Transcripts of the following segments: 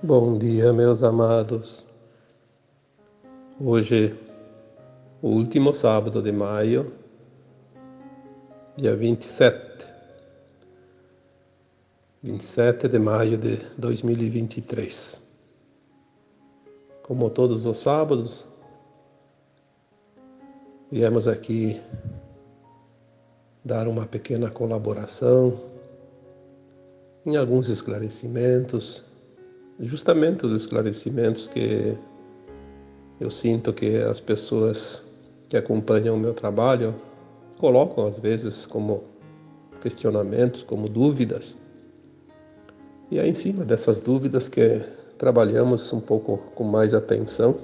Bom dia, meus amados. Hoje, o último sábado de maio, dia 27 de maio de 2023. Como todos os sábados, viemos aqui dar uma pequena colaboração em alguns esclarecimentos, justamente os esclarecimentos que eu sinto que as pessoas que acompanham o meu trabalho colocam às vezes como questionamentos, como dúvidas. E é em cima dessas dúvidas que trabalhamos um pouco com mais atenção,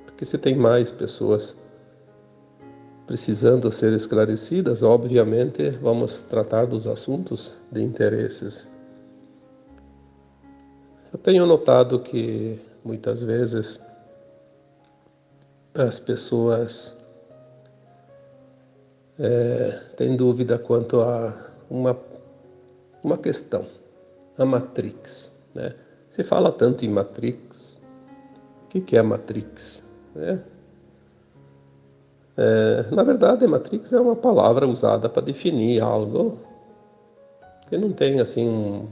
porque se tem mais pessoas precisando ser esclarecidas, obviamente vamos tratar dos assuntos de interesses. Eu tenho notado que muitas vezes as pessoas têm dúvida quanto a uma questão, a Matrix, né? Se fala tanto em Matrix, o que é a Matrix, né? Na verdade, Matrix é uma palavra usada para definir algo que não tem assim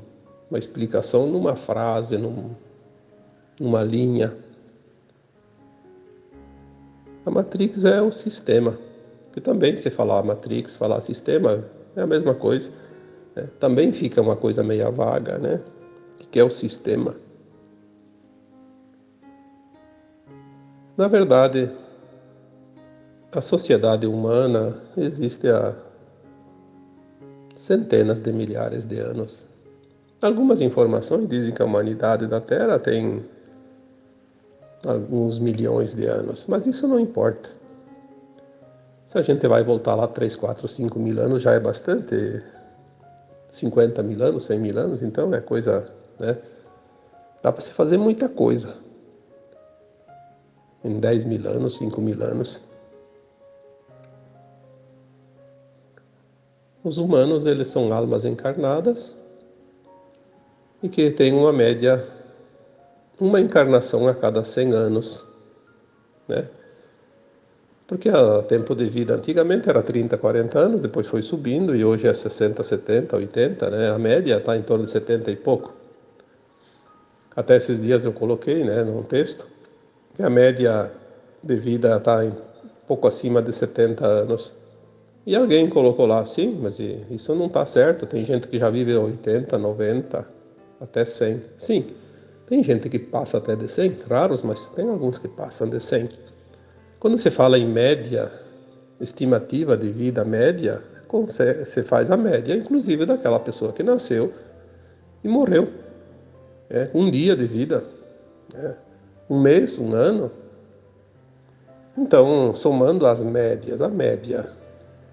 uma explicação numa frase, numa linha. A Matrix é o sistema, que também se falar Matrix, falar sistema, é a mesma coisa, né? Também fica uma coisa meio vaga, né? O que é o sistema? Na verdade, a sociedade humana existe há centenas de milhares de anos. Algumas informações dizem que a humanidade da Terra tem alguns milhões de anos, mas isso não importa. Se a gente vai voltar lá 3, 4, 5 mil anos, já é bastante. 50 mil anos, 100 mil anos, então é coisa, né? Dá para se fazer muita coisa em 10 mil anos, 5 mil anos. Os humanos, eles são almas encarnadas e que têm uma média, uma encarnação a cada 100 anos, né? Porque o tempo de vida antigamente era 30, 40 anos, depois foi subindo e hoje é 60, 70, 80, né? A média está em torno de 70 e pouco. Até esses dias eu coloquei, né, num texto, que a média de vida está em pouco acima de 70 anos. E alguém colocou lá, sim, mas isso não está certo. Tem gente que já vive 80, 90, até 100. Sim, tem gente que passa até de 100, raros, mas tem alguns que passam de 100. Quando se fala em média, estimativa de vida média, você faz a média, inclusive daquela pessoa que nasceu e morreu. Um dia de vida, um mês, um ano. Então, somando as médias, a média,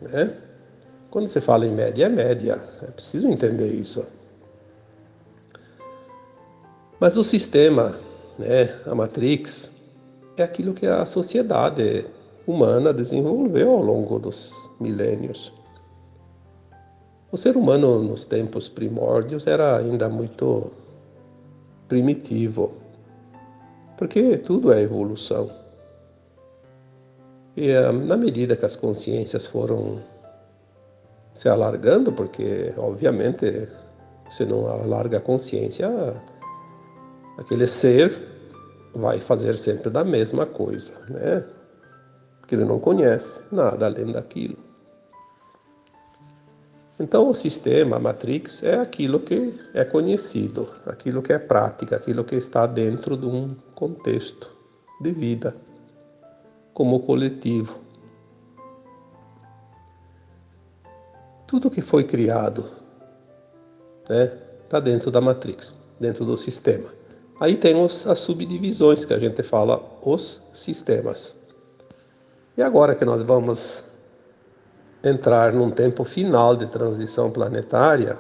né? Quando você fala em média, é média. É preciso entender isso. Mas o sistema, né, a Matrix, é aquilo que a sociedade humana desenvolveu ao longo dos milênios. O ser humano, nos tempos primórdios, era ainda muito primitivo, porque tudo é evolução. E na medida que as consciências foram se alargando, porque, obviamente, se não alarga a consciência, aquele ser vai fazer sempre da mesma coisa, né? Porque ele não conhece nada além daquilo. Então, o sistema, a Matrix, é aquilo que é conhecido, aquilo que é prática, aquilo que está dentro de um contexto de vida, como coletivo. Tudo que foi criado, né, está dentro da Matrix, dentro do sistema. Aí tem as subdivisões que a gente fala, os sistemas. E agora que nós vamos entrar num tempo final de transição planetária,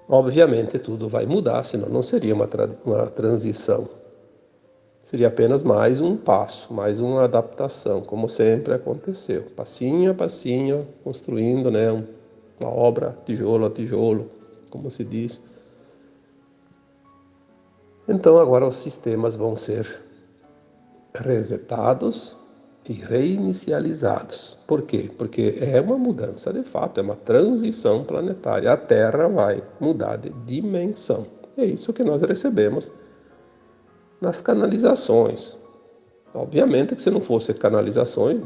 obviamente tudo vai mudar, senão não seria uma transição. Seria apenas mais um passo, mais uma adaptação, como sempre aconteceu. Passinho a passinho, construindo, né, uma obra tijolo a tijolo, como se diz. Então agora os sistemas vão ser resetados e reinicializados. Por quê? Porque é uma mudança de fato, é uma transição planetária. A Terra vai mudar de dimensão. É isso que nós recebemos nas canalizações. Obviamente que se não fosse canalizações,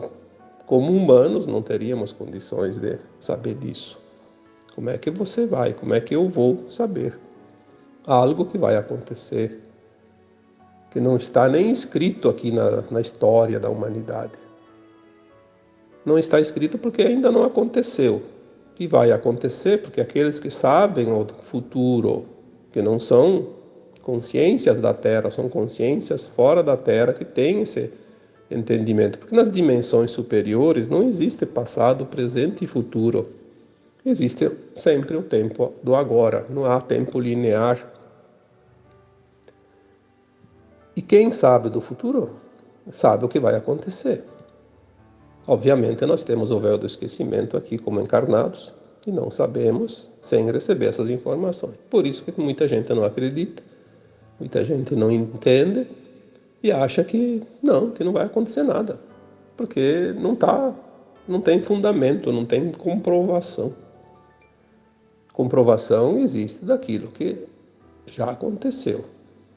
como humanos não teríamos condições de saber disso. Como é que você vai? Como é que eu vou saber? Algo que vai acontecer, que não está nem escrito aqui na história da humanidade. Não está escrito porque ainda não aconteceu. E vai acontecer porque aqueles que sabem o futuro, que não são consciências da Terra, são consciências fora da Terra que têm esse entendimento. Porque nas dimensões superiores não existe passado, presente e futuro. Existe sempre o tempo do agora, não há tempo linear. E quem sabe do futuro, sabe o que vai acontecer. Obviamente, nós temos o véu do esquecimento aqui como encarnados e não sabemos sem receber essas informações. Por isso que muita gente não acredita, muita gente não entende e acha que não vai acontecer nada, porque não tem fundamento, não tem comprovação. Comprovação existe daquilo que já aconteceu.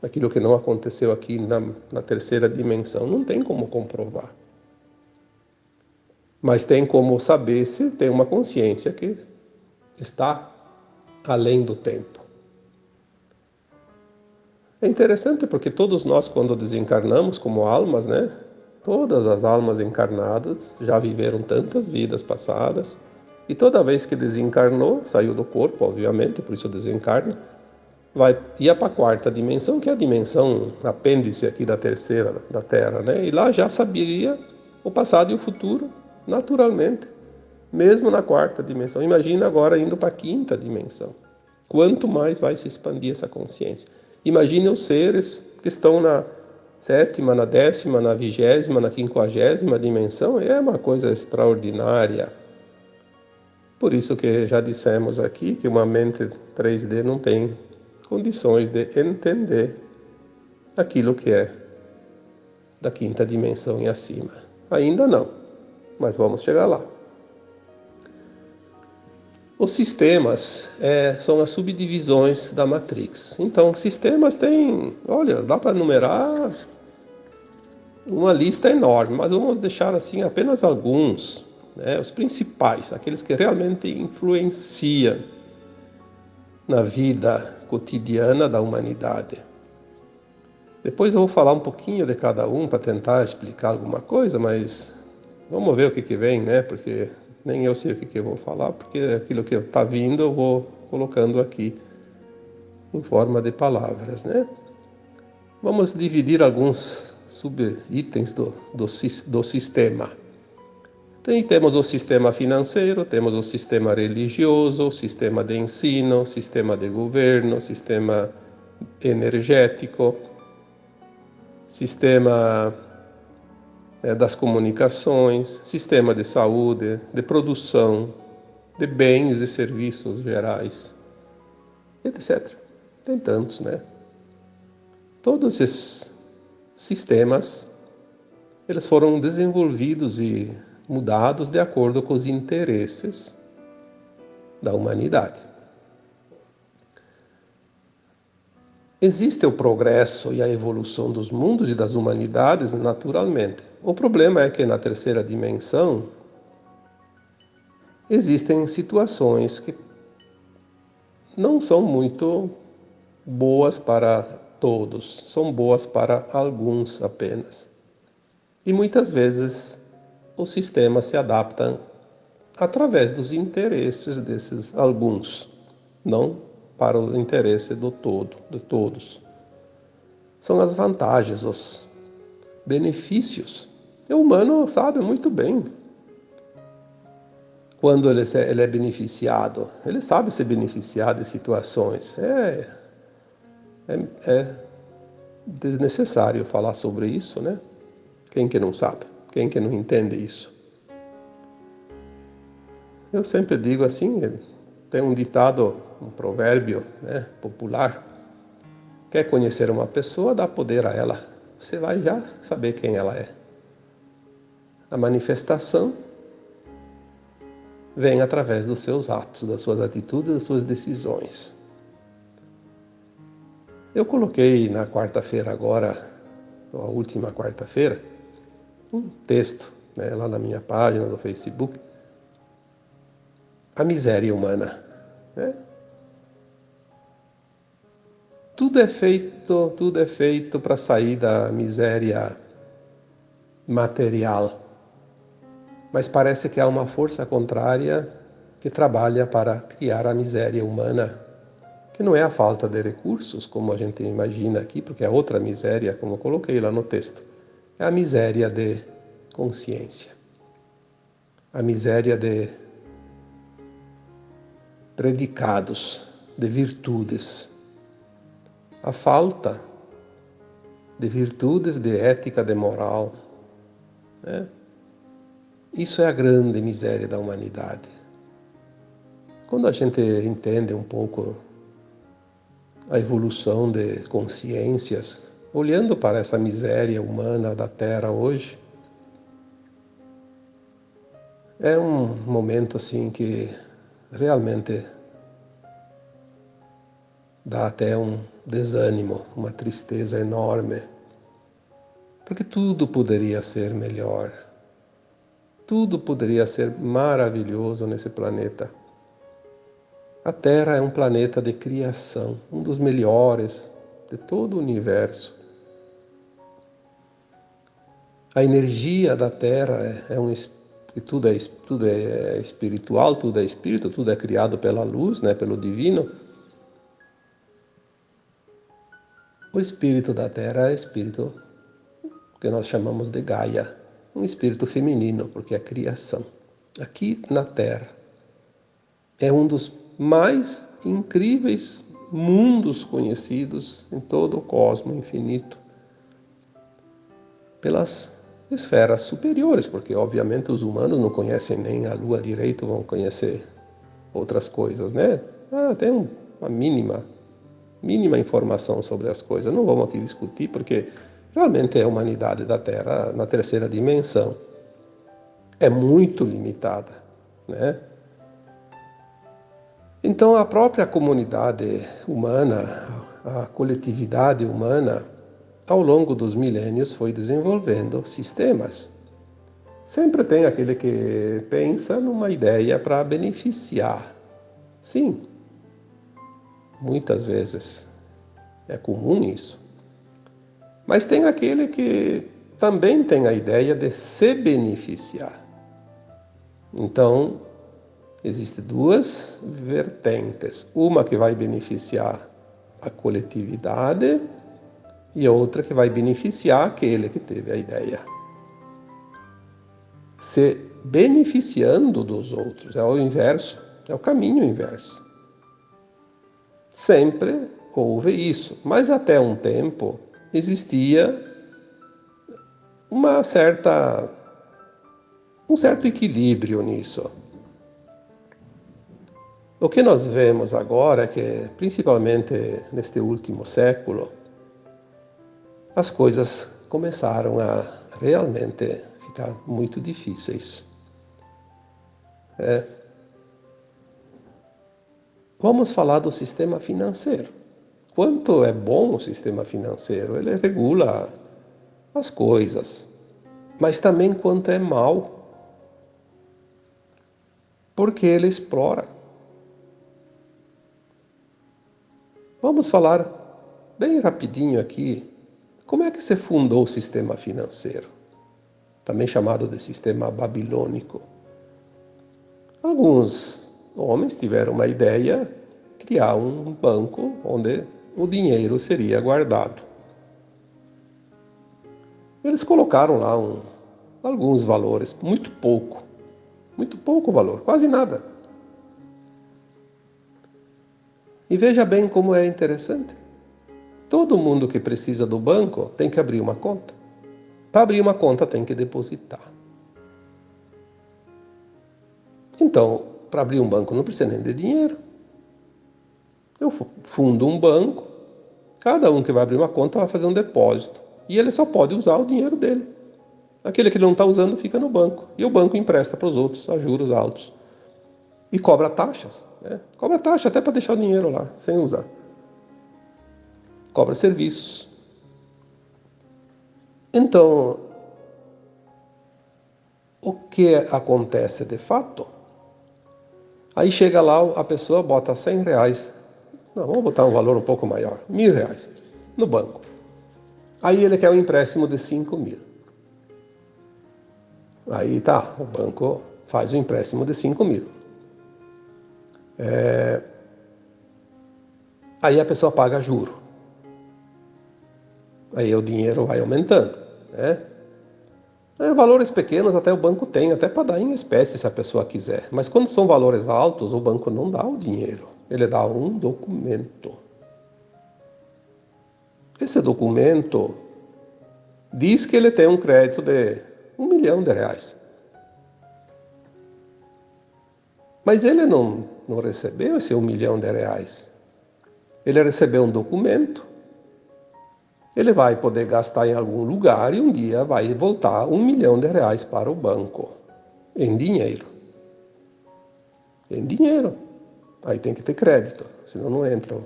Aquilo que não aconteceu aqui na terceira dimensão não tem como comprovar. Mas tem como saber se tem uma consciência que está além do tempo. É interessante porque todos nós, quando desencarnamos como almas, né? Todas as almas encarnadas já viveram tantas vidas passadas e toda vez que desencarnou, saiu do corpo, obviamente, por isso desencarna, ia para a quarta dimensão, que é a dimensão apêndice aqui da terceira da Terra, né? E lá já saberia o passado e o futuro, naturalmente, mesmo na quarta dimensão. Imagina agora indo para a quinta dimensão. Quanto mais vai se expandir essa consciência? Imagine os seres que estão na sétima, na décima, na vigésima, na quinquagésima dimensão. É uma coisa extraordinária. Por isso que já dissemos aqui que uma mente 3D não tem condições de entender aquilo que é da quinta dimensão e acima. Ainda não, mas vamos chegar lá. Os sistemas são as subdivisões da Matrix. Então, sistemas têm, olha, dá para numerar uma lista enorme, mas vamos deixar assim apenas alguns, né, os principais, aqueles que realmente influenciam na vida cotidiana da humanidade. Depois eu vou falar um pouquinho de cada um para tentar explicar alguma coisa, mas vamos ver o que vem, né? Porque nem eu sei o que eu vou falar, porque aquilo que está vindo eu vou colocando aqui em forma de palavras, né? Vamos dividir alguns subitens do sistema. Temos o sistema financeiro, temos o sistema religioso, o sistema de ensino, o sistema de governo, o sistema energético, sistema das comunicações, sistema de saúde, de produção, de bens e serviços gerais, etc. Tem tantos, né? Todos esses sistemas, eles foram desenvolvidos e mudados de acordo com os interesses da humanidade. Existe o progresso e a evolução dos mundos e das humanidades, naturalmente. O problema é que na terceira dimensão existem situações que não são muito boas para todos, são boas para alguns apenas. E muitas vezes o sistema se adapta através dos interesses desses alguns, não para o interesse do todo, de todos. São as vantagens, os benefícios. O humano sabe muito bem quando ele é beneficiado. Ele sabe se beneficiar de situações. É desnecessário falar sobre isso, né? Quem que não sabe? Quem que não entende isso? Eu sempre digo assim, tem um ditado, um provérbio, né, popular, Quer conhecer uma pessoa, dá poder a ela. Você vai já saber quem ela é. A manifestação vem através dos seus atos, das suas atitudes, das suas decisões. Eu coloquei na quarta-feira agora, a última quarta-feira, um texto, né, lá na minha página do Facebook, a miséria humana. Né? Tudo é feito para sair da miséria material, mas parece que há uma força contrária que trabalha para criar a miséria humana, que não é a falta de recursos, como a gente imagina aqui, porque é outra miséria, como eu coloquei lá no texto, é a miséria de consciência, a miséria de predicados, de virtudes, a falta de virtudes, de ética, de moral, né? Isso é a grande miséria da humanidade. Quando a gente entende um pouco a evolução de consciências, olhando para essa miséria humana da Terra hoje, é um momento assim que realmente dá até um desânimo, uma tristeza enorme, porque tudo poderia ser melhor, tudo poderia ser maravilhoso nesse planeta. A Terra é um planeta de criação, um dos melhores de todo o universo. A energia da Terra tudo é espiritual, tudo é espírito, tudo é criado pela luz, né, pelo divino. O espírito da Terra é o espírito que nós chamamos de Gaia, um espírito feminino, porque é a criação. Aqui na Terra é um dos mais incríveis mundos conhecidos em todo o cosmo infinito pelas esferas superiores, porque obviamente os humanos não conhecem nem a Lua direito, vão conhecer outras coisas, né? Tem uma mínima informação sobre as coisas. Não vamos aqui discutir, porque realmente a humanidade da Terra, na terceira dimensão, é muito limitada, né? Então a própria comunidade humana, a coletividade humana, ao longo dos milênios foi desenvolvendo sistemas. Sempre tem aquele que pensa numa ideia para beneficiar. Sim, muitas vezes é comum isso. Mas tem aquele que também tem a ideia de se beneficiar. Então, existem duas vertentes. Uma que vai beneficiar a coletividade e outra que vai beneficiar aquele que teve a ideia. Se beneficiando dos outros, é o inverso, é o caminho inverso. Sempre houve isso, mas até um tempo existia um certo equilíbrio nisso. O que nós vemos agora é que, principalmente neste último século, as coisas começaram a realmente ficar muito difíceis. Vamos falar do sistema financeiro. Quanto é bom o sistema financeiro? Ele regula as coisas, mas também quanto é mal, porque ele explora. Vamos falar bem rapidinho aqui como é que se fundou o sistema financeiro, também chamado de sistema babilônico. Alguns homens tiveram uma ideia de criar um banco onde o dinheiro seria guardado. Eles colocaram lá alguns valores, muito pouco valor, quase nada. E veja bem como é interessante. Todo mundo que precisa do banco tem que abrir uma conta. Para abrir uma conta tem que depositar. Então, para abrir um banco não precisa nem de dinheiro. Eu fundo um banco, Cada um que vai abrir uma conta vai fazer um depósito. E ele só pode usar o dinheiro dele. Aquele que ele não está usando fica no banco. E o banco empresta para os outros a juros altos. E cobra taxas. Né? Cobra taxa até para deixar o dinheiro lá, sem usar. Cobra serviços. Então, o que acontece de fato? Aí chega lá, a pessoa bota R$100. Não, vamos botar um valor um pouco maior, R$1.000 no banco. Aí ele quer um empréstimo de 5.000. Aí tá, o banco faz o empréstimo de 5.000. Aí a pessoa paga juro. Aí o dinheiro vai aumentando, né? Valores pequenos até o banco tem, até para dar em espécie se a pessoa quiser. Mas quando são valores altos, o banco não dá o dinheiro. Ele dá um documento. Esse documento diz que ele tem um crédito de R$1.000.000. Mas ele não recebeu esse R$1.000.000. Ele recebeu um documento. Ele vai poder gastar em algum lugar e um dia vai voltar R$1.000.000 para o banco. Em dinheiro. Em dinheiro. Aí tem que ter crédito, senão não entra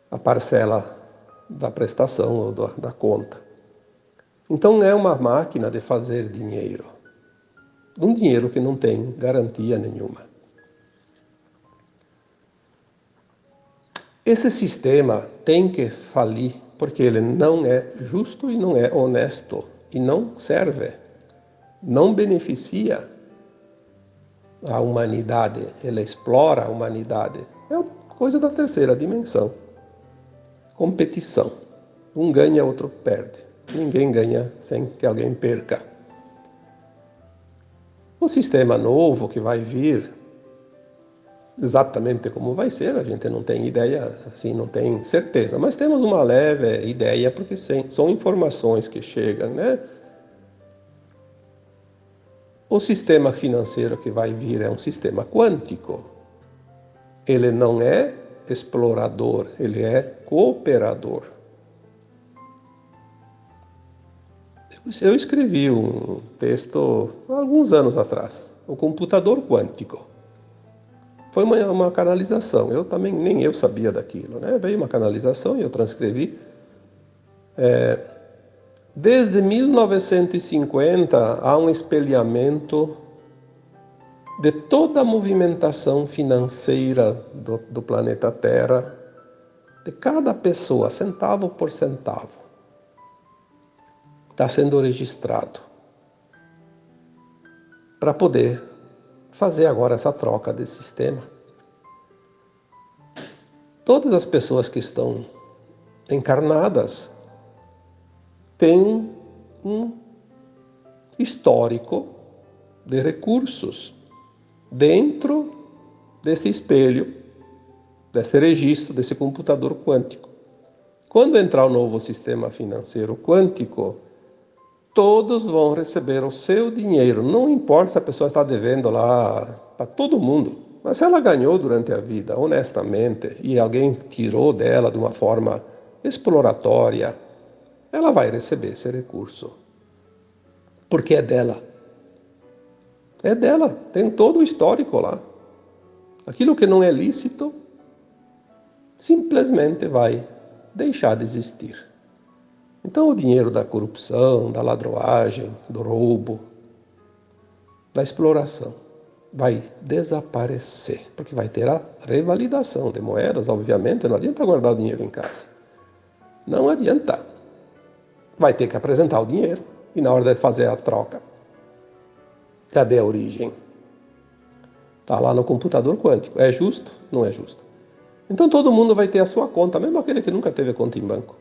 a parcela da prestação ou da conta. Então é uma máquina de fazer dinheiro. Um dinheiro que não tem garantia nenhuma. Esse sistema tem que falir porque ele não é justo e não é honesto e não serve, não beneficia a humanidade, ele explora a humanidade. É coisa da terceira dimensão. Competição. Um ganha, outro perde. Ninguém ganha sem que alguém perca. O sistema novo que vai vir, exatamente como vai ser, a gente não tem ideia, assim, não tem certeza, mas temos uma leve ideia porque são informações que chegam, né? O sistema financeiro que vai vir é um sistema quântico. Ele não é explorador, ele é cooperador. Eu escrevi um texto há alguns anos atrás, o computador quântico. Foi uma canalização, eu também, nem eu sabia daquilo, né? Veio uma canalização e eu transcrevi. Desde 1950 há um espelhamento de toda a movimentação financeira do planeta Terra, de cada pessoa, centavo por centavo. Está sendo registrado para poder fazer agora essa troca de sistema. Todas as pessoas que estão encarnadas têm um histórico de recursos dentro desse espelho, desse registro, desse computador quântico. Quando entrar o novo sistema financeiro quântico, todos vão receber o seu dinheiro. Não importa se a pessoa está devendo lá para todo mundo. Mas se ela ganhou durante a vida, honestamente, e alguém tirou dela de uma forma exploratória, ela vai receber esse recurso. Porque é dela. É dela. Tem todo o histórico lá. Aquilo que não é lícito, simplesmente vai deixar de existir. Então o dinheiro da corrupção, da ladroagem, do roubo, da exploração, vai desaparecer, porque vai ter a revalidação de moedas, obviamente, não adianta guardar o dinheiro em casa. Não adianta. Vai ter que apresentar o dinheiro, e na hora de fazer a troca, cadê a origem? Está lá no computador quântico. É justo? Não é justo. Então todo mundo vai ter a sua conta, mesmo aquele que nunca teve conta em banco.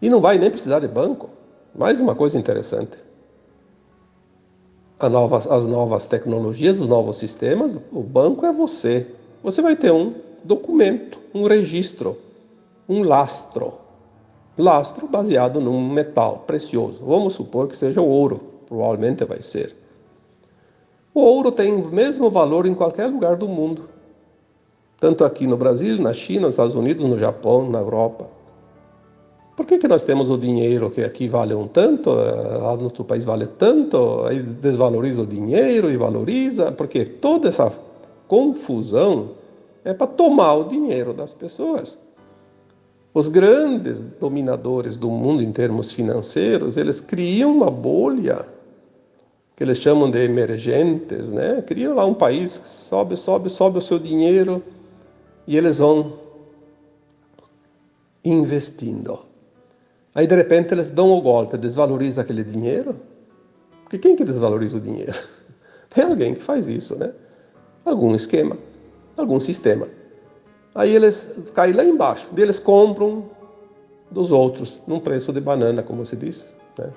E não vai nem precisar de banco. Mais uma coisa interessante. As novas tecnologias, os novos sistemas, o banco é você. Você vai ter um documento, um registro, um lastro. Lastro baseado num metal precioso. Vamos supor que seja o ouro. Provavelmente vai ser. O ouro tem o mesmo valor em qualquer lugar do mundo. tanto aqui no Brasil, na China, nos Estados Unidos, no Japão, na Europa. Por que nós temos o dinheiro que aqui vale um tanto, lá no outro país vale tanto, aí desvaloriza o dinheiro e valoriza? Porque toda essa confusão é para tomar o dinheiro das pessoas. Os grandes dominadores do mundo em termos financeiros, eles criam uma bolha, que eles chamam de emergentes, né? Criam lá um país que sobe o seu dinheiro e eles vão investindo. Aí, de repente, eles dão o golpe, desvaloriza aquele dinheiro. Porque quem que desvaloriza o dinheiro? Tem alguém que faz isso, né? Algum esquema, algum sistema. Aí eles caem lá embaixo, e eles compram dos outros, num preço de banana, como se diz, né?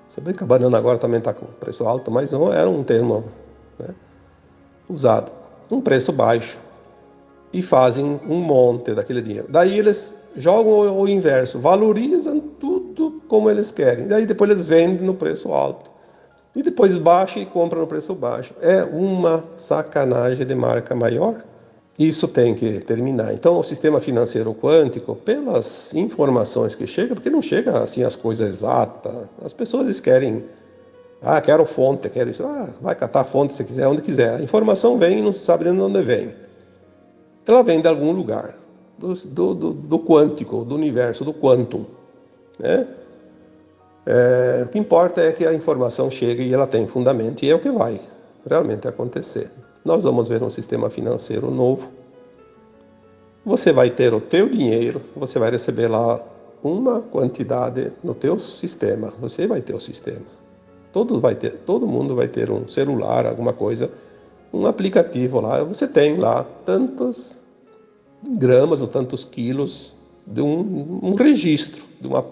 Você vê que a banana agora também está com preço alto, mas não era um termo, né, usado. Um preço baixo. E fazem um monte daquele dinheiro. Daí eles jogam o inverso, valorizam tudo como eles querem. Daí depois eles vendem no preço alto. E depois baixa e compra no preço baixo. É uma sacanagem de marca maior. Isso tem que terminar. Então o sistema financeiro quântico, pelas informações que chegam, porque não chega assim as coisas exatas. As pessoas querem, quero fonte, quero isso. Vai catar a fonte se quiser, onde quiser. A informação vem e não se sabe de onde vem. Ela vem de algum lugar, do quântico, do universo, do quantum, né? O que importa é que a informação chegue e ela tem fundamento, e é o que vai realmente acontecer. Nós vamos ver um sistema financeiro novo. Você vai ter o teu dinheiro, você vai receber lá uma quantidade no teu sistema. Você vai ter o sistema. Todo mundo vai ter um celular, alguma coisa, um aplicativo lá. Você tem lá tantos gramas ou tantos quilos de um registro de uma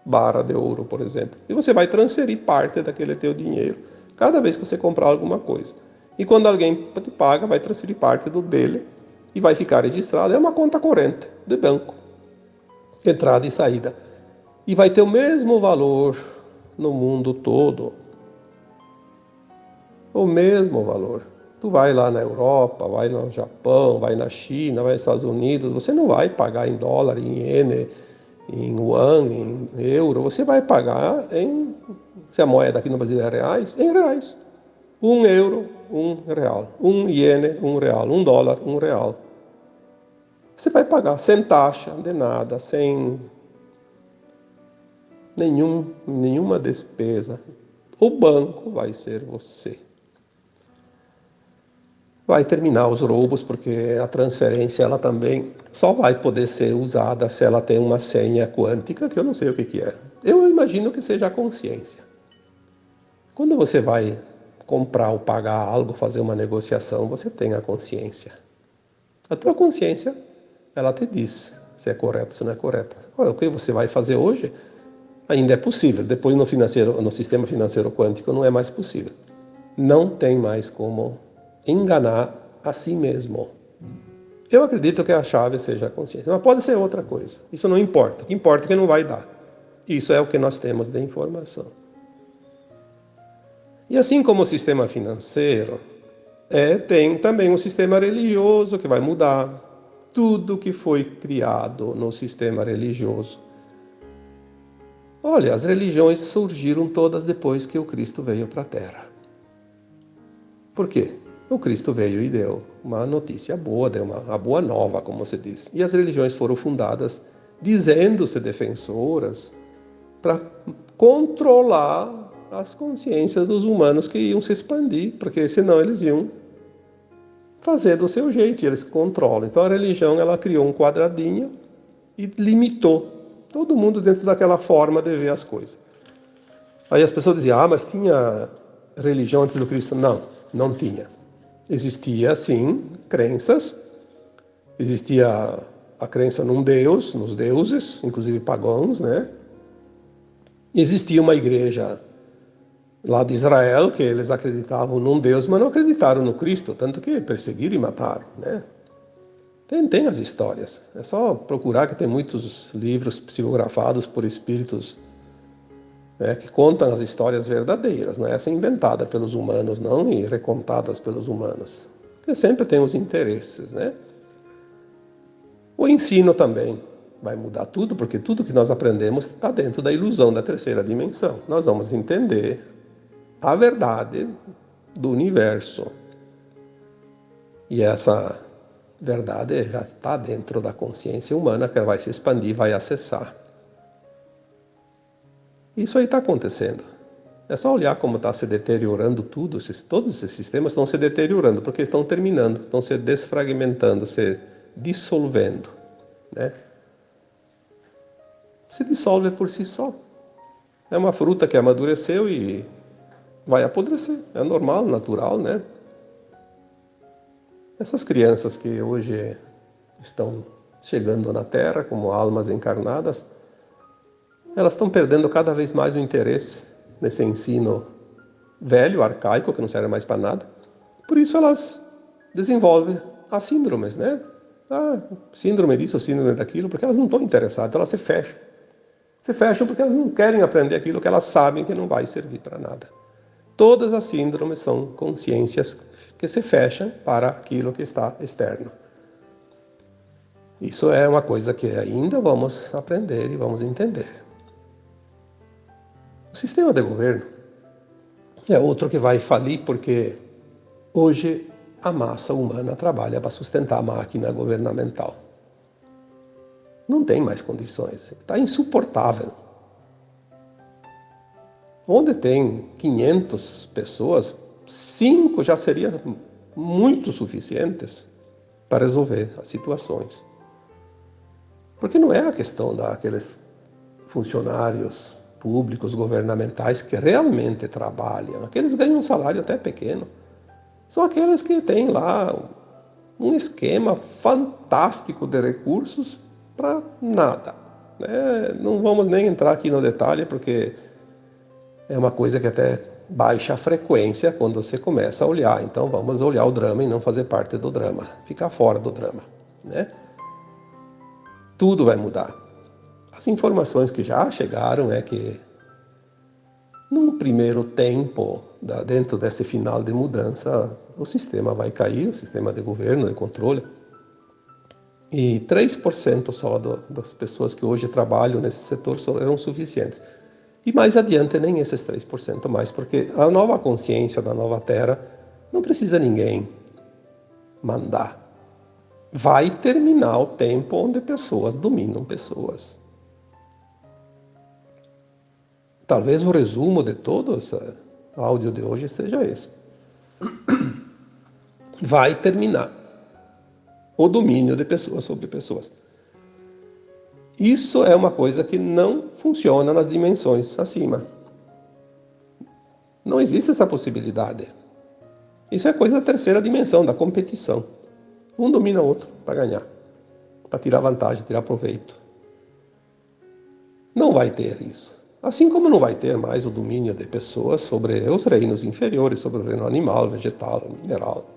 barra de ouro, por exemplo. E você vai transferir parte daquele teu dinheiro cada vez que você comprar alguma coisa. E quando alguém te paga, vai transferir parte do dele e vai ficar registrado. É uma conta corrente de banco, entrada e saída. E vai ter o mesmo valor no mundo todo. O mesmo valor. Tu vai lá na Europa, vai no Japão, vai na China, vai nos Estados Unidos, você não vai pagar em dólar, em iene, em yuan, em euro, você vai pagar se a moeda aqui no Brasil é reais, em reais. 1 euro, 1 real. 1 iene, 1 real. 1 dólar, 1 real. Você vai pagar sem taxa de nada, sem nenhuma despesa. O banco vai ser você. Vai terminar os roubos, porque a transferência ela também só vai poder ser usada se ela tem uma senha quântica, que eu não sei o que é. Eu imagino que seja a consciência. Quando você vai comprar ou pagar algo, fazer uma negociação, você tem a consciência. A tua consciência, ela te diz se é correto ou se não é correto. Olha, o que você vai fazer hoje ainda é possível. Depois no sistema financeiro quântico não é mais possível. Não tem mais como enganar a si mesmo. Eu acredito que a chave seja a consciência, mas pode ser outra coisa. Isso não importa. O que importa é que não vai dar. Isso é o que nós temos de informação. E assim como o sistema financeiro, tem também um sistema religioso que vai mudar. Tudo que foi criado no sistema religioso. Olha, as religiões surgiram todas depois que o Cristo veio para a Terra. Por quê? O Cristo veio e deu uma notícia boa, deu uma boa nova, como se diz. E as religiões foram fundadas dizendo-se defensoras para controlar as consciências dos humanos que iam se expandir, porque senão eles iam fazer do seu jeito, e eles controlam. Então a religião ela criou um quadradinho e limitou todo mundo dentro daquela forma de ver as coisas. Aí as pessoas diziam, mas tinha religião antes do Cristo? Não, não tinha. Existia, sim, crenças. Existia a crença num Deus, nos deuses, inclusive pagãos, né? Existia uma igreja lá de Israel, que eles acreditavam num Deus, mas não acreditaram no Cristo, tanto que perseguiram e mataram, né? Tem as histórias. É só procurar, que tem muitos livros psicografados por espíritos, né, que contam as histórias verdadeiras, não é essa inventada pelos humanos, não, e recontadas pelos humanos. Porque sempre tem os interesses, né? O ensino também vai mudar tudo, porque tudo que nós aprendemos está dentro da ilusão da terceira dimensão. Nós vamos entender a verdade do universo. E essa verdade já está dentro da consciência humana, que ela vai se expandir, vai acessar. Isso aí está acontecendo. É só olhar como está se deteriorando tudo. Todos esses sistemas estão se deteriorando, porque estão terminando, estão se desfragmentando, se dissolvendo, né? Se dissolve por si só. É uma fruta que amadureceu e vai apodrecer. É normal, natural, né? Essas crianças que hoje estão chegando na Terra como almas encarnadas, elas estão perdendo cada vez mais o interesse nesse ensino velho, arcaico, que não serve mais para nada. Por isso elas desenvolvem as síndromes, né? Síndrome disso, síndrome daquilo, porque elas não estão interessadas, elas se fecham. Se fecham porque elas não querem aprender aquilo que elas sabem que não vai servir para nada. Todas as síndromes são consciências que se fecham para aquilo que está externo. Isso é uma coisa que ainda vamos aprender e vamos entender. O sistema de governo é outro que vai falir, porque hoje a massa humana trabalha para sustentar a máquina governamental. Não tem mais condições, está insuportável. Onde tem 500 pessoas, 5 já seriam muito suficientes para resolver as situações. Porque não é a questão daqueles funcionários públicos, governamentais, que realmente trabalham. Aqueles ganham um salário até pequeno. São aqueles que têm lá um esquema fantástico de recursos para nada, né? Não vamos nem entrar aqui no detalhe, porque é uma coisa que até baixa a frequência quando você começa a olhar. Então vamos olhar o drama e não fazer parte do drama, ficar fora do drama, né? Tudo vai mudar. As informações que já chegaram é que num primeiro tempo, dentro desse final de mudança, o sistema vai cair, o sistema de governo, de controle, e 3% só das pessoas que hoje trabalham nesse setor serão suficientes. E mais adiante nem esses 3% mais, porque a nova consciência da nova Terra não precisa ninguém mandar. Vai terminar o tempo onde pessoas dominam pessoas. Talvez o resumo de todo esse áudio de hoje seja esse. Vai terminar o domínio de pessoas sobre pessoas. Isso é uma coisa que não funciona nas dimensões acima. Não existe essa possibilidade. Isso é coisa da terceira dimensão, da competição. Um domina o outro para ganhar, para tirar vantagem, tirar proveito. Não vai ter isso. Assim como não vai ter mais o domínio de pessoas sobre os reinos inferiores, sobre o reino animal, vegetal, mineral.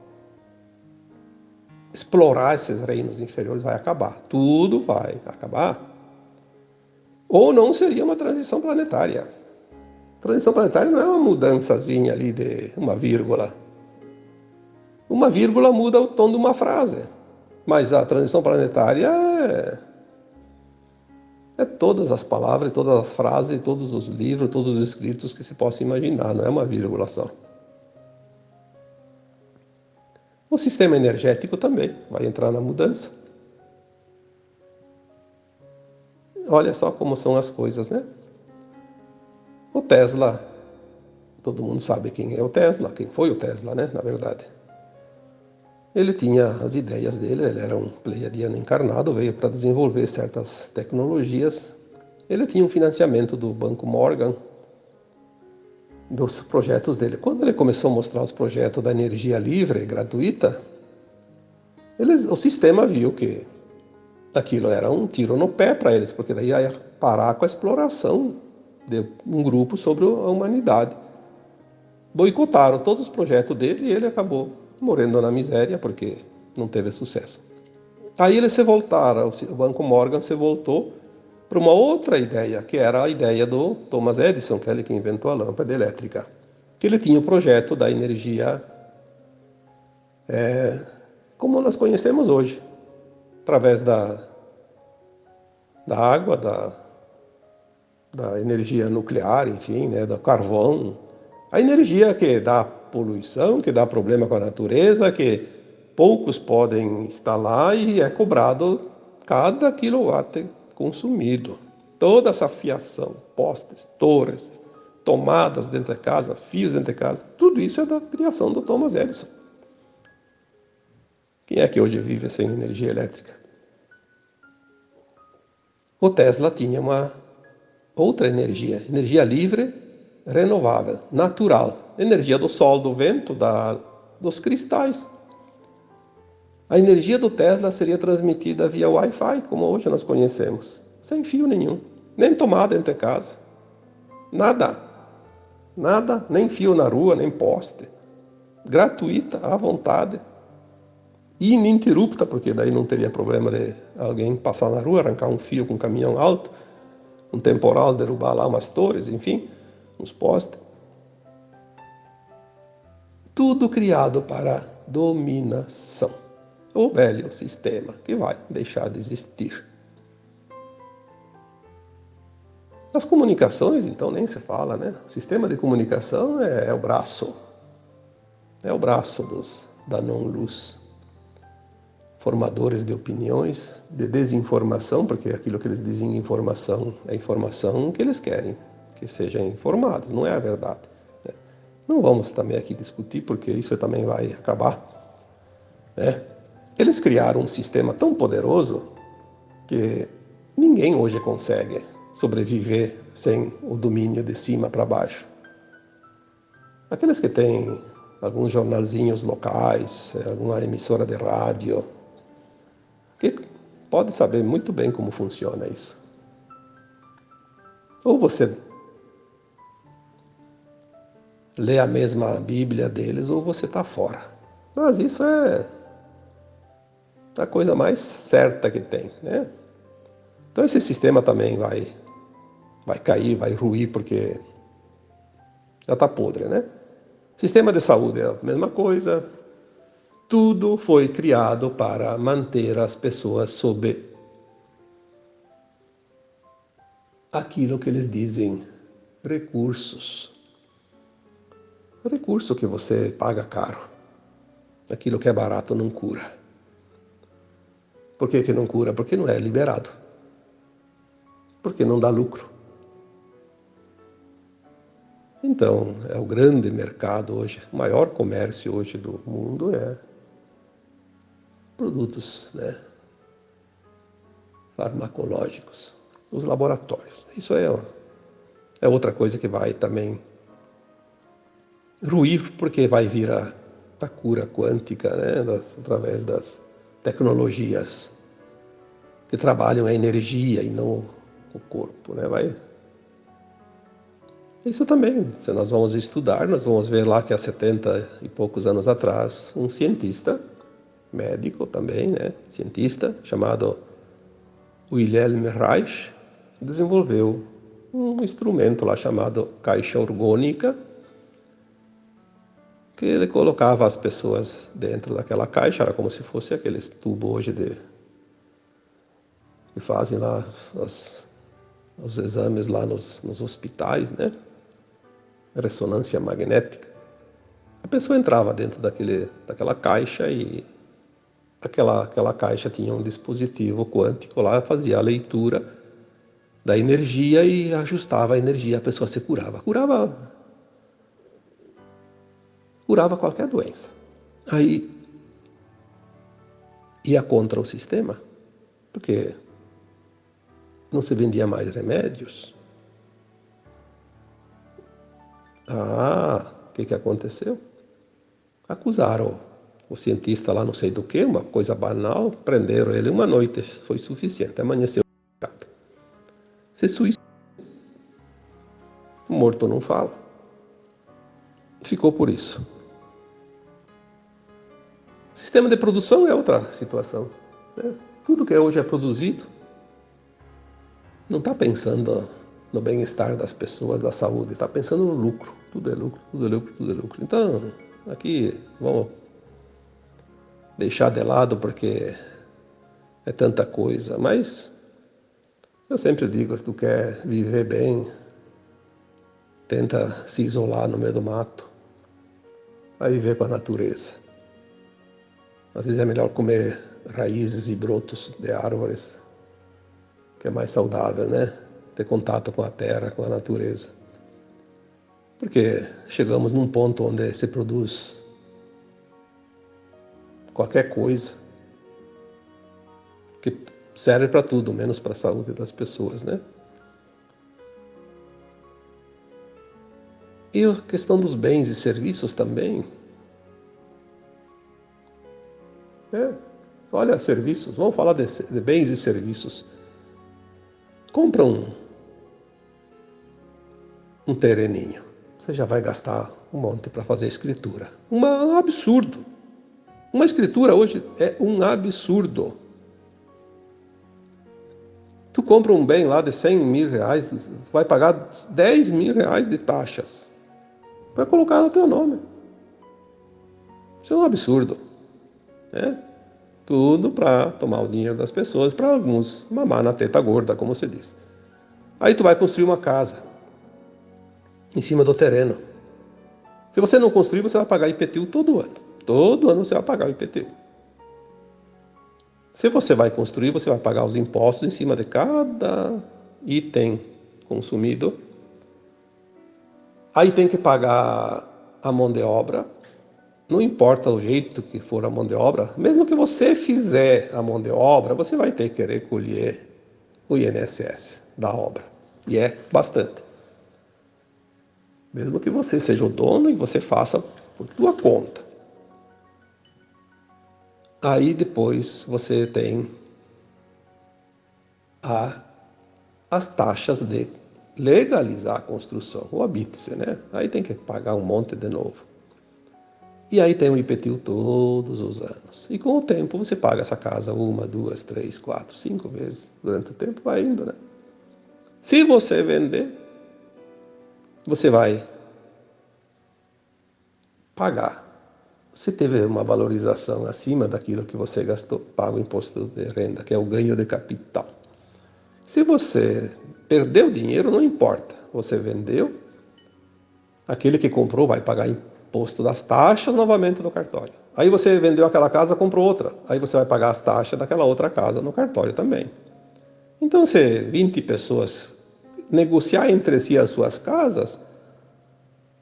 Explorar esses reinos inferiores vai acabar. Tudo vai acabar. Ou não seria uma transição planetária. Transição planetária não é uma mudançazinha ali de uma vírgula. Uma vírgula muda o tom de uma frase. Mas a transição planetária é todas as palavras, todas as frases, todos os livros, todos os escritos que se possa imaginar. Não é uma vírgula só. O sistema energético também vai entrar na mudança. Olha só como são as coisas, né? O Tesla, todo mundo sabe quem é o Tesla, quem foi o Tesla, né? Na verdade. Ele tinha as ideias dele, ele era um pleiadiano encarnado, veio para desenvolver certas tecnologias. Ele tinha um financiamento do Banco Morgan, dos projetos dele. Quando ele começou a mostrar os projetos da energia livre, gratuita, o sistema viu que aquilo era um tiro no pé para eles, porque daí ia parar com a exploração de um grupo sobre a humanidade. Boicotaram todos os projetos dele e ele acabou morrendo na miséria porque não teve sucesso. Aí eles se voltaram, o Banco Morgan se voltou para uma outra ideia, que era a ideia do Thomas Edison, que é ele que inventou a lâmpada elétrica. Que ele tinha o projeto da energia como nós conhecemos hoje, através da da água, da energia nuclear, enfim, né, do carvão, a energia que dá poluição, que dá problema com a natureza, que poucos podem instalar e é cobrado cada quilowatt consumido. Toda essa fiação, postes, torres, tomadas dentro de casa, fios dentro de casa, tudo isso é da criação do Thomas Edison. Quem é que hoje vive sem energia elétrica? O Tesla tinha uma outra energia livre, renovável, natural, energia do sol, do vento, dos cristais. A energia do Tesla seria transmitida via Wi-Fi, como hoje nós conhecemos, sem fio nenhum, nem tomada dentro de casa, nada, nada, nem fio na rua, nem poste, gratuita, à vontade, ininterrupta, porque daí não teria problema de alguém passar na rua, arrancar um fio com um caminhão alto, um temporal, derrubar lá umas torres, enfim, uns postes. Tudo criado para dominação. O velho sistema que vai deixar de existir. As comunicações, então, nem se fala, né? O sistema de comunicação é o braço. É o braço da não-luz. Formadores de opiniões, de desinformação, porque aquilo que eles dizem informação é informação que eles querem que sejam informados, não é a verdade. Né? Não vamos também aqui discutir, porque isso também vai acabar. Né? Eles criaram um sistema tão poderoso que ninguém hoje consegue sobreviver sem o domínio de cima para baixo. Aqueles que têm alguns jornalzinhos locais, alguma emissora de rádio, que pode saber muito bem como funciona isso. Ou você lê a mesma Bíblia deles, ou você está fora. Mas isso é a coisa mais certa que tem, né? Então esse sistema também vai cair, vai ruir, porque já está podre, né? Sistema de saúde é a mesma coisa. Tudo foi criado para manter as pessoas sob aquilo que eles dizem recursos. Recurso que você paga caro. Aquilo que é barato não cura. Por que não cura? Porque não é liberado. Porque não dá lucro. Então, é o grande mercado hoje, o maior comércio hoje do mundo é produtos, né, farmacológicos, os laboratórios. Isso é outra coisa que vai também ruir, porque vai vir a cura quântica, né, através das tecnologias que trabalham a energia e não o corpo, né, Isso também, se nós vamos estudar, nós vamos ver lá que há 70 e poucos anos atrás, um cientista, médico também, né, cientista, chamado Wilhelm Reich, desenvolveu um instrumento lá chamado caixa orgônica, que ele colocava as pessoas dentro daquela caixa, era como se fosse aqueles tubos hoje que fazem lá os exames lá nos hospitais, né? Ressonância magnética. A pessoa entrava dentro daquela caixa e aquela caixa tinha um dispositivo quântico lá, fazia a leitura da energia e ajustava a energia, a pessoa se curava. Curava qualquer doença. Aí ia contra o sistema, porque não se vendia mais remédios. O que aconteceu? Acusaram o cientista lá, não sei do que, uma coisa banal, prenderam ele uma noite, foi suficiente, amanheceu se suicidou. O morto não fala. Ficou por isso. Sistema de produção é outra situação. Né? Tudo que hoje é produzido não está pensando no bem-estar das pessoas, da saúde, está pensando no lucro. Tudo é lucro, tudo é lucro, tudo é lucro. Então, aqui vamos deixar de lado porque é tanta coisa, mas Eu sempre digo, se tu quer viver bem, tenta se isolar no meio do mato, vai viver com a natureza. Às vezes é melhor comer raízes e brotos de árvores, que é mais saudável, né? Ter contato com a terra, com a natureza. Porque chegamos num ponto onde se produz qualquer coisa que serve para tudo, menos para a saúde das pessoas, né? E a questão dos bens e serviços também. Né? Olha, serviços, vamos falar de bens e serviços. Compra um terreninho. Você já vai gastar um monte para fazer escritura. Um absurdo. Uma escritura hoje é um absurdo. Tu compra um bem lá de 100 mil reais, vai pagar 10 mil reais de taxas. Vai colocar no teu nome. Isso é um absurdo. Né? Tudo para tomar o dinheiro das pessoas, para alguns mamar na teta gorda, como se diz. Aí tu vai construir uma casa em cima do terreno. Se você não construir, você vai pagar IPTU todo ano. Todo ano você vai pagar o IPTU. Se você vai construir, você vai pagar os impostos em cima de cada item consumido. Aí tem que pagar a mão de obra. Não importa o jeito que for a mão de obra, mesmo que você fizer a mão de obra, você vai ter que querer colher o INSS da obra. E é bastante. Mesmo que você seja o dono e você faça por tua conta. Aí depois você tem as taxas de legalizar a construção, o habite-se, né? Aí tem que pagar um monte de novo. E aí tem o IPTU todos os anos. E com o tempo você paga essa casa uma, duas, três, quatro, 5 vezes. Durante o tempo vai indo, né? Se você vender, você vai pagar. Se teve uma valorização acima daquilo que você gastou, paga o imposto de renda, que é o ganho de capital. Se você perdeu dinheiro, não importa. Você vendeu, aquele que comprou vai pagar imposto das taxas novamente no cartório. Aí você vendeu aquela casa, comprou outra. Aí você vai pagar as taxas daquela outra casa no cartório também. Então, se 20 pessoas negociar entre si as suas casas,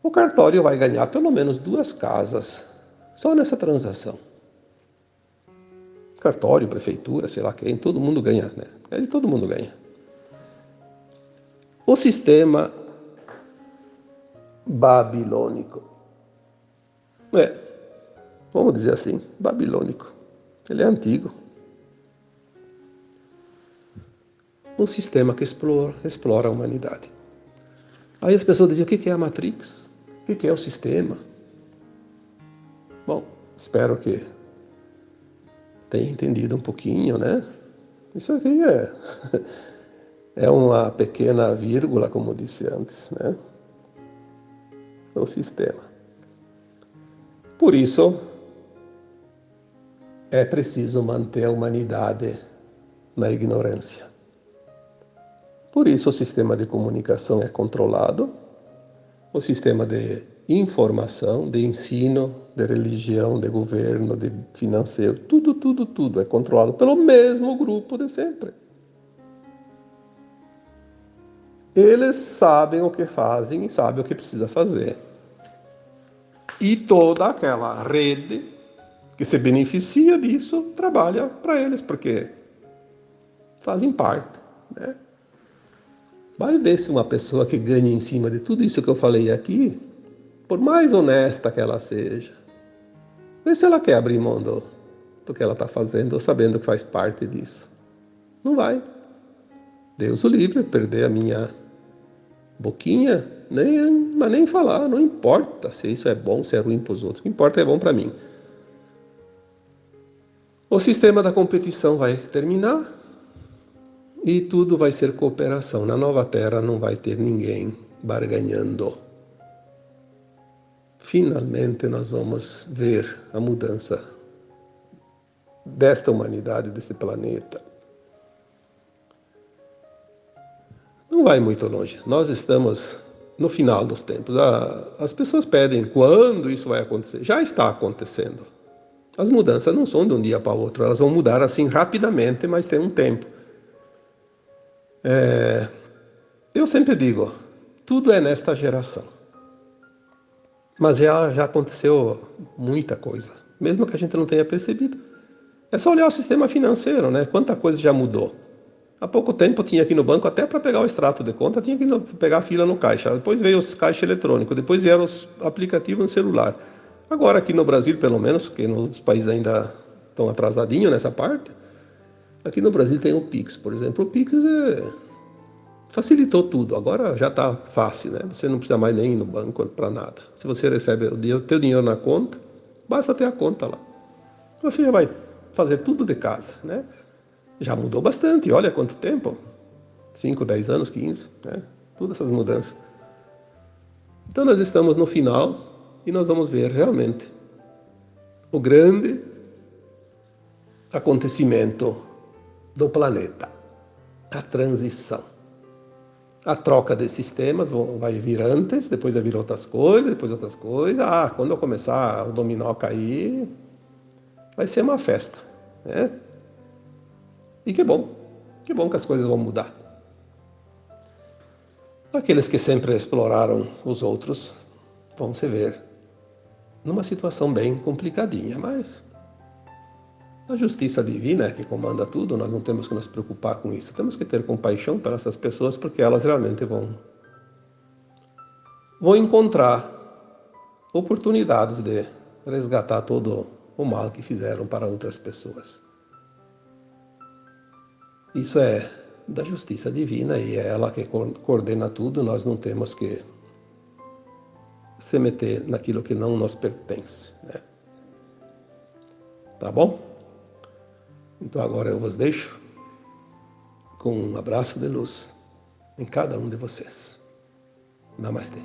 o cartório vai ganhar pelo menos 2 casas só nessa transação. Cartório, prefeitura, sei lá quem, todo mundo ganha, né? Aí todo mundo ganha. O sistema babilônico. Vamos dizer assim, babilônico. Ele é antigo. Um sistema que explora a humanidade. Aí as pessoas diziam, o que é a Matrix? O que é o sistema? Bom, espero que tenha entendido um pouquinho, né? Isso aqui é uma pequena vírgula, como disse antes, né? O sistema. Por isso, é preciso manter a humanidade na ignorância. Por isso, o sistema de comunicação é controlado, o sistema de informação, de ensino, de religião, de governo, de financeiro, tudo é controlado pelo mesmo grupo de sempre. Eles sabem o que fazem e sabem o que precisa fazer. E toda aquela rede que se beneficia disso trabalha para eles, porque fazem parte, né? Vai ver se uma pessoa que ganha em cima de tudo isso que eu falei aqui, por mais honesta que ela seja, vê se ela quer abrir mão do que ela está fazendo, sabendo que faz parte disso. Não vai. Deus o livre, perder a minha boquinha, mas nem falar, não importa se isso é bom, se é ruim para os outros, o que importa é bom para mim. O sistema da competição vai terminar e tudo vai ser cooperação. Na nova terra não vai ter ninguém barganhando. Finalmente nós vamos ver a mudança desta humanidade, desse planeta. não vai muito longe. Nós estamos no final dos tempos. As pessoas pedem quando isso vai acontecer. Já está acontecendo. As mudanças não são de um dia para o outro. Elas vão mudar assim rapidamente, mas tem um tempo. Eu sempre digo, tudo é nesta geração. Mas já aconteceu muita coisa, mesmo que a gente não tenha percebido. É só olhar o sistema financeiro, né? Quanta coisa já mudou. Há pouco tempo eu tinha aqui no banco, até para pegar o extrato de conta, tinha que pegar a fila no caixa. Depois veio os caixas eletrônicos, depois vieram os aplicativos no celular. Agora aqui no Brasil, pelo menos, porque nos outros países ainda estão atrasadinhos nessa parte, aqui no Brasil tem o Pix, por exemplo. O Pix facilitou tudo. Agora já está fácil, né? Você não precisa mais nem ir no banco para nada. Se você recebe o teu dinheiro na conta, basta ter a conta lá. Você já vai fazer tudo de casa, né? Já mudou bastante. Olha quanto tempo. 5, 10 anos, 15, né? Todas essas mudanças. Então nós estamos no final e nós vamos ver realmente o grande acontecimento do planeta, a transição. A troca de sistemas vai vir antes, depois vai vir outras coisas, depois outras coisas. Quando eu começar o dominó a cair, vai ser uma festa, né? E que bom que as coisas vão mudar. Aqueles que sempre exploraram os outros vão se ver numa situação bem complicadinha, mas a justiça divina é que comanda tudo, nós não temos que nos preocupar com isso. Temos que ter compaixão para essas pessoas, porque elas realmente vão encontrar oportunidades de resgatar todo o mal que fizeram para outras pessoas. Isso é da justiça divina e é ela que coordena tudo, nós não temos que se meter naquilo que não nos pertence, né? Tá bom? Então agora eu vos deixo com um abraço de luz em cada um de vocês. Namastê.